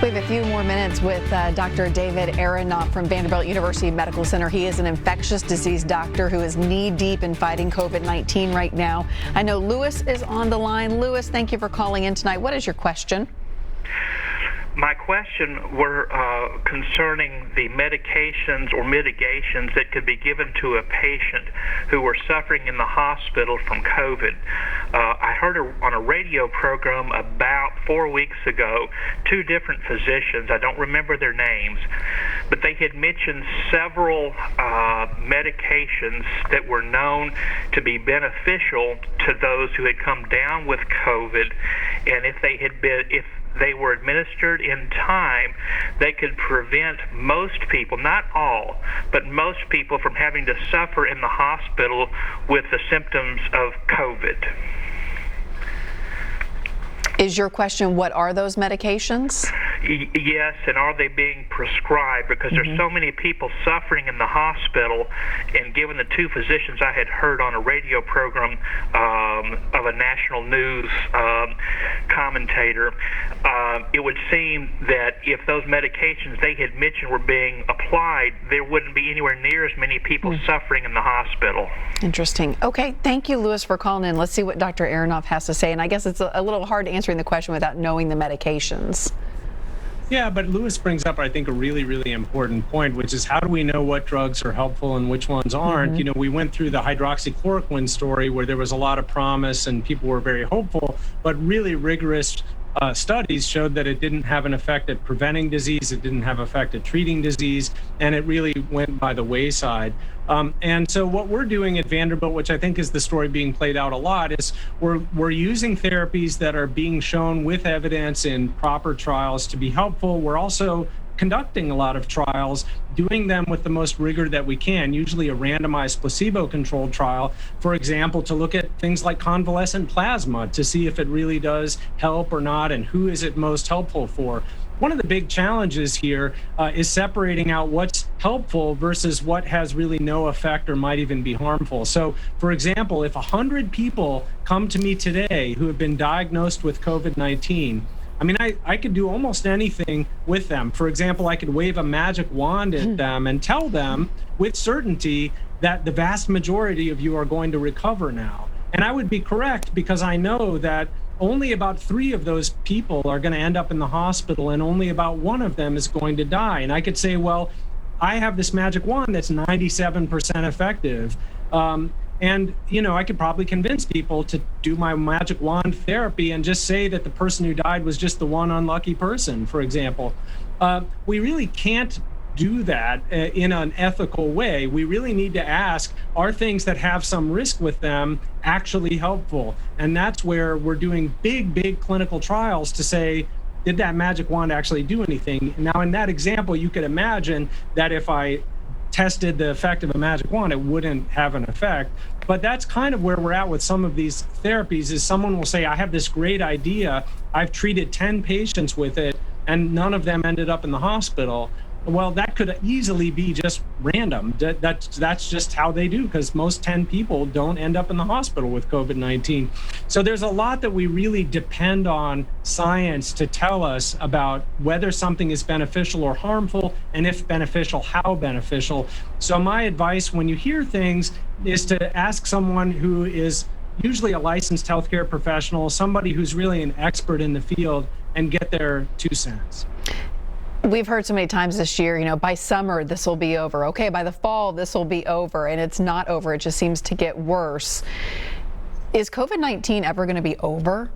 We have a few more minutes with Dr. David Aronoff from Vanderbilt University Medical Center. He is an infectious disease doctor who is knee-deep in fighting COVID-19 right now. I know Lewis is on the line. Lewis, thank you for calling in tonight. What is your question? My question were concerning the medications or mitigations that could be given to a patient who were suffering in the hospital from COVID. I heard on a radio program about 4 weeks ago, two different physicians, I don't remember their names, but they had mentioned several medications that were known to be beneficial to those who had come down with COVID, and if they were administered in time, they could prevent most people, not all, but most people from having to suffer in the hospital with the symptoms of COVID. Is your question, what are those medications? Yes, and are they being prescribed? Because there's so many people suffering in the hospital, and given the two physicians I had heard on a radio program of a national news commentator, it would seem that if those medications they had mentioned were being applied, there wouldn't be anywhere near as many people suffering in the hospital. Interesting. Okay, thank you, Lewis, for calling in. Let's see what Dr. Aronoff has to say, and I guess it's a little hard answering the question without knowing the medications. Yeah, but Lewis brings up, I think, a really, really important point, which is how do we know what drugs are helpful and which ones aren't? You know, we went through the hydroxychloroquine story where there was a lot of promise and people were very hopeful, but really rigorous studies showed that it didn't have an effect at preventing disease, it didn't have effect at treating disease, and it really went by the wayside. And so what we're doing at Vanderbilt, which I think is the story being played out a lot, is we're using therapies that are being shown with evidence in proper trials to be helpful. We're also conducting a lot of trials, doing them with the most rigor that we can, usually a randomized placebo-controlled trial, for example, to look at things like convalescent plasma to see if it really does help or not and who is it most helpful for. One of the big challenges here is separating out what's helpful versus what has really no effect or might even be harmful. So, for example, if 100 people come to me today who have been diagnosed with COVID-19, I mean, I could do almost anything with them. For example, I could wave a magic wand at them and tell them with certainty that the vast majority of you are going to recover now. And I would be correct because I know that only about 3 of those people are going to end up in the hospital and only about 1 of them is going to die. And I could say, well, I have this magic wand that's 97% effective. And, you know, I could probably convince people to do my magic wand therapy and just say that the person who died was just the one unlucky person, for example. We really can't do that in an ethical way. We really need to ask, are things that have some risk with them actually helpful? And that's where we're doing big clinical trials to say, did that magic wand actually do anything? Now, in that example, you could imagine that if I tested the effect of a magic wand, it wouldn't have an effect. But that's kind of where we're at with some of these therapies is someone will say, I have this great idea. I've treated 10 patients with it and none of them ended up in the hospital. Well, that could easily be just random. That's just how they do, because most 10 people don't end up in the hospital with COVID-19. So there's a lot that we really depend on science to tell us about whether something is beneficial or harmful, and if beneficial, how beneficial. So my advice when you hear things is to ask someone who is usually a licensed healthcare professional, somebody who's really an expert in the field, and get their 2 cents. We've heard so many times this year, you know, by summer, this will be over. Okay, by the fall, this will be over. And it's not over. It just seems to get worse. Is COVID-19 ever going to be over?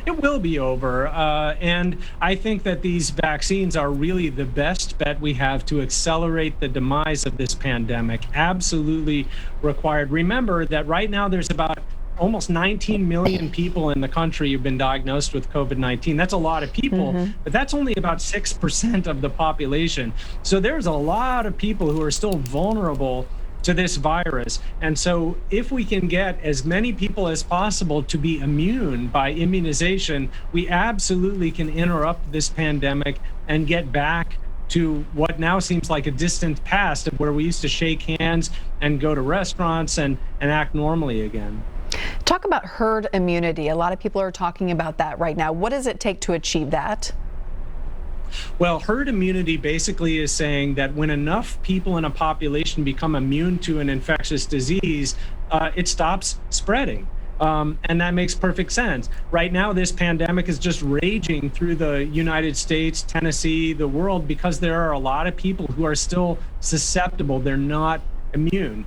It will be over. And I think that these vaccines are really the best bet we have to accelerate the demise of this pandemic. Absolutely required. Remember that right now there's about almost 19 million people in the country who've been diagnosed with COVID-19. That's a lot of people, but that's only about 6% of the population. So there's a lot of people who are still vulnerable to this virus. And so if we can get as many people as possible to be immune by immunization, we absolutely can interrupt this pandemic and get back to what now seems like a distant past of where we used to shake hands and go to restaurants and act normally again. Talk about herd immunity. A lot of people are talking about that right now. What does it take to achieve that? Well, herd immunity basically is saying that when enough people in a population become immune to an infectious disease, it stops spreading. And that makes perfect sense. Right now, this pandemic is just raging through the United States, Tennessee, the world, because there are a lot of people who are still susceptible. They're not immune.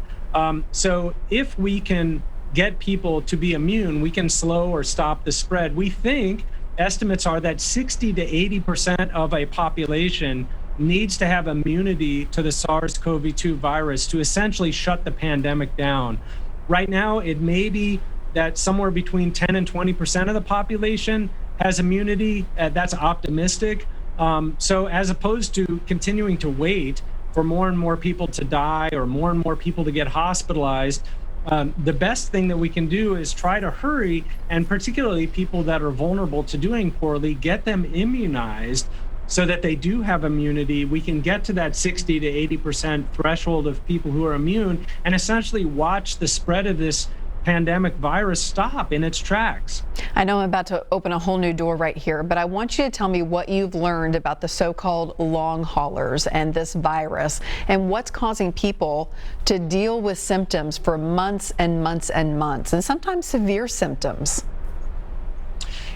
So if we can get people to be immune, we can slow or stop the spread. We think estimates are that 60 to 80% of a population needs to have immunity to the SARS-CoV-2 virus to essentially shut the pandemic down. Right now, it may be that somewhere between 10 and 20% of the population has immunity. That's optimistic. So as opposed to continuing to wait for more and more people to die or more and more people to get hospitalized, the best thing that we can do is try to hurry, and particularly people that are vulnerable to doing poorly, get them immunized so that they do have immunity. We can get to that 60 to 80% threshold of people who are immune and essentially watch the spread of this pandemic virus stop in its tracks. I know I'm about to open a whole new door right here, but I want you to tell me what you've learned about the so-called long haulers and this virus and what's causing people to deal with symptoms for months and months and months, and sometimes severe symptoms.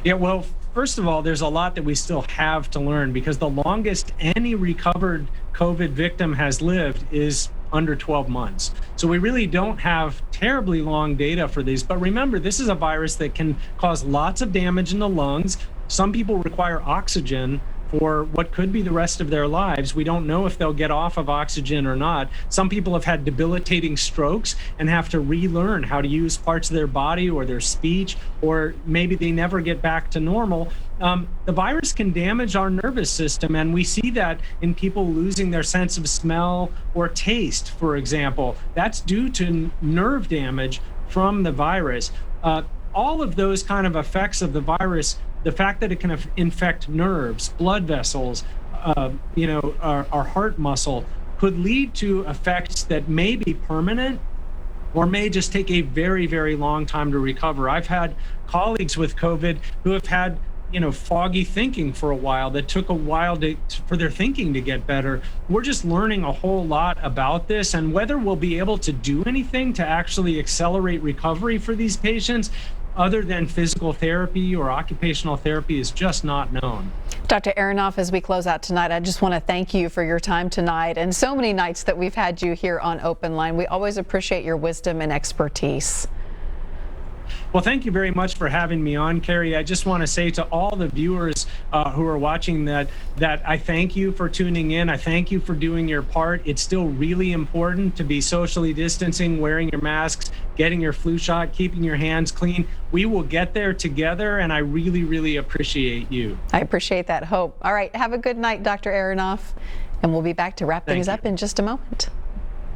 Yeah, well, first of all, there's a lot that we still have to learn, because the longest any recovered COVID victim has lived is under 12 months. So we really don't have terribly long data for these. But remember, this is a virus that can cause lots of damage in the lungs. Some people require oxygen for what could be the rest of their lives. We don't know if they'll get off of oxygen or not. Some people have had debilitating strokes and have to relearn how to use parts of their body or their speech, or maybe they never get back to normal. The virus can damage our nervous system, and we see that in people losing their sense of smell or taste, for example. That's due to nerve damage from the virus. All of those kind of effects of the virus, the fact that it can infect nerves, blood vessels, our heart muscle, could lead to effects that may be permanent or may just take a very, very long time to recover. I've had colleagues with COVID who have had foggy thinking for a while, that took a while for their thinking to get better. We're just learning a whole lot about this, and whether we'll be able to do anything to actually accelerate recovery for these patients other than physical therapy or occupational therapy is just not known. Dr. Aronoff, as we close out tonight, I just want to thank you for your time tonight and so many nights that we've had you here on Open Line. We always appreciate your wisdom and expertise. Well, thank you very much for having me on, Carrie. I just want to say to all the viewers who are watching that I thank you for tuning in. I thank you for doing your part. It's still really important to be socially distancing, wearing your masks, getting your flu shot, keeping your hands clean. We will get there together, and I really, really appreciate you. I appreciate that hope. All right, have a good night, Dr. Aronoff, and we'll be back to wrap things up in just a moment.